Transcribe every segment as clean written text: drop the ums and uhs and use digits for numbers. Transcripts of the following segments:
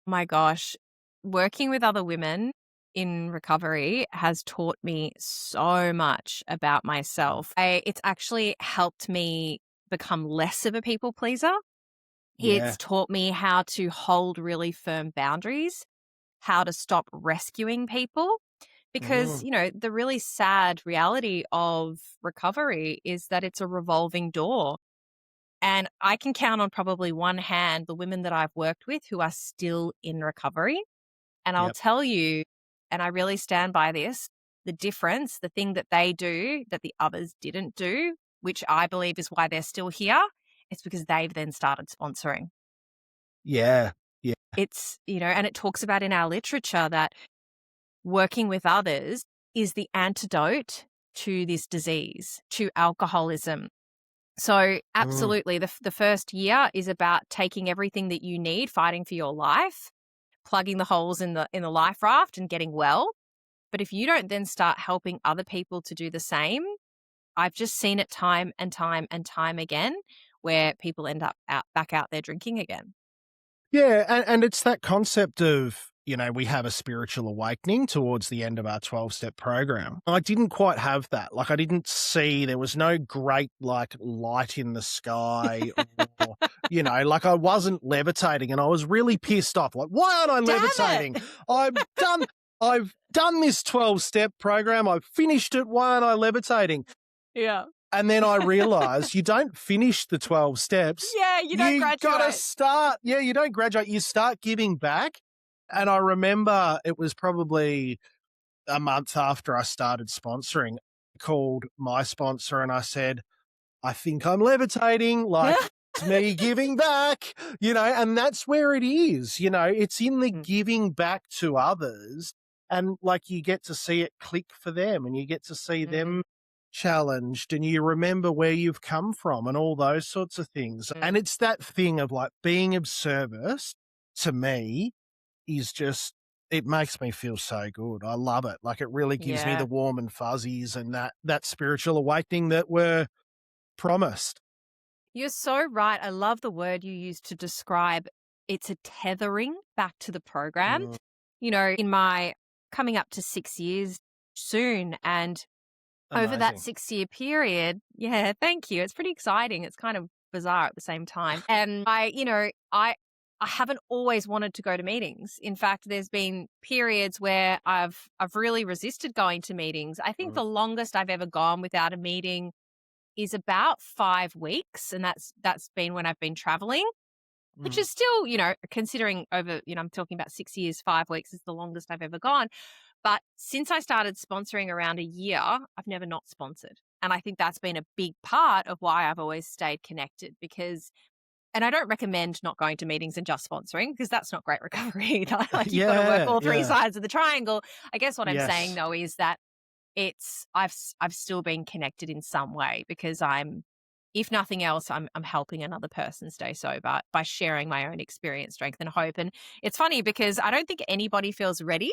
My gosh, working with other women in recovery has taught me so much about myself. It's actually helped me become less of a people pleaser. Yeah. It's taught me how to hold really firm boundaries, how to stop rescuing people. Because, Mm. the really sad reality of recovery is that it's a revolving door. And I can count on probably one hand the women that I've worked with who are still in recovery. And I'll Yep. tell you, and I really stand by this, the difference, the thing that they do that the others didn't do, which I believe is why they're still here, it's because they've then started sponsoring. Yeah. Yeah. And it talks about in our literature that working with others is the antidote to this disease, to alcoholism. So, Mm. absolutely, the first year is about taking everything that you need, fighting for your life, plugging the holes in the life raft and getting well. But if you don't then start helping other people to do the same, I've just seen it time and time and time again where people end up back out there drinking again. Yeah, and it's that concept of, we have a spiritual awakening towards the end of our 12-step program. I didn't quite have that. Like, I didn't see, there was no great, like, light in the sky or, like I wasn't levitating and I was really pissed off. Like, why aren't I Damn levitating? it! I've done, I've done this 12-step program. I've finished it. Why aren't I levitating? Yeah. And then I realized you don't finish the 12 steps. Yeah, you don't You gotta graduate. start. Yeah, you don't graduate. You start giving back. And I remember it was probably a month after I started sponsoring, I called my sponsor and I said, I think I'm levitating. Like, it's me giving back, and that's where it is. It's in the Mm, giving back to others. And like you get to see it click for them and you get to see mm, them challenged and you remember where you've come from and all those sorts of things. And mm. it's that thing of like being of service to me is just, it makes me feel so good. I love it. Like it really gives me the Yeah. warm and fuzzies and that spiritual awakening that we're promised. You're so right. I love the word you used to describe it's a tethering back to the program. Mm, In my coming up to 6 years soon, and over that amazing. 6-year period, yeah, thank you. It's pretty exciting. It's kind of bizarre at the same time. And I haven't always wanted to go to meetings. In fact, there's been periods where I've really resisted going to meetings. I think Mm, the longest I've ever gone without a meeting is about 5 weeks, and that's been when I've been traveling, which mm. is still, considering over, I'm talking about 6 years, 5 weeks is the longest I've ever gone. But since I started sponsoring around a year, I've never not sponsored. And I think that's been a big part of why I've always stayed connected because and I don't recommend not going to meetings and just sponsoring because that's not great recovery either. Like you've got to work Yeah, all three yeah. sides of the triangle. I guess what I'm saying Yes. though is that I've still been connected in some way because if nothing else, I'm helping another person stay sober by sharing my own experience, strength, and hope. And it's funny because I don't think anybody feels ready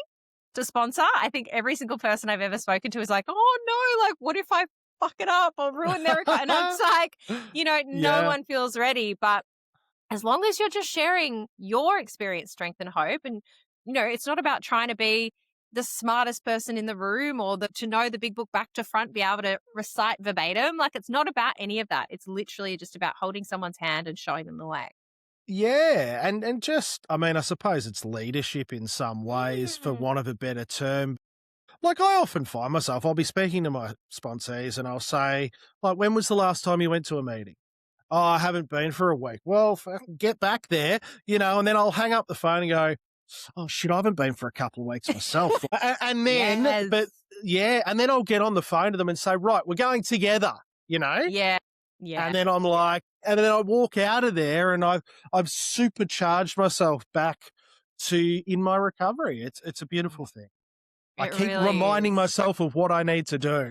to sponsor. I think every single person I've ever spoken to is like, "Oh no, like what if I fuck it up or ruin their and it's like, no Yeah. one feels ready. But as long as you're just sharing your experience, strength, and hope, and it's not about trying to be the smartest person in the room or to know the big book back to front, be able to recite verbatim. Like it's not about any of that. It's literally just about holding someone's hand and showing them the way. Yeah, and just I mean, I suppose it's leadership in some ways, for Mm. want of a better term. Like, I often find myself, I'll be speaking to my sponsees and I'll say, like, "When was the last time you went to a meeting?" "Oh, I haven't been for a week." "Well, fucking get back there," and then I'll hang up the phone and go, "Oh, shit, I haven't been for a couple of weeks myself." And then Yes. but yeah, and then I'll get on the phone to them and say, "Right, we're going together," you know? Yeah. Yeah. And then I'm like and then I walk out of there and I've supercharged myself back to in my recovery. It's a beautiful thing. I It keep really reminding is. myself of what I need to do.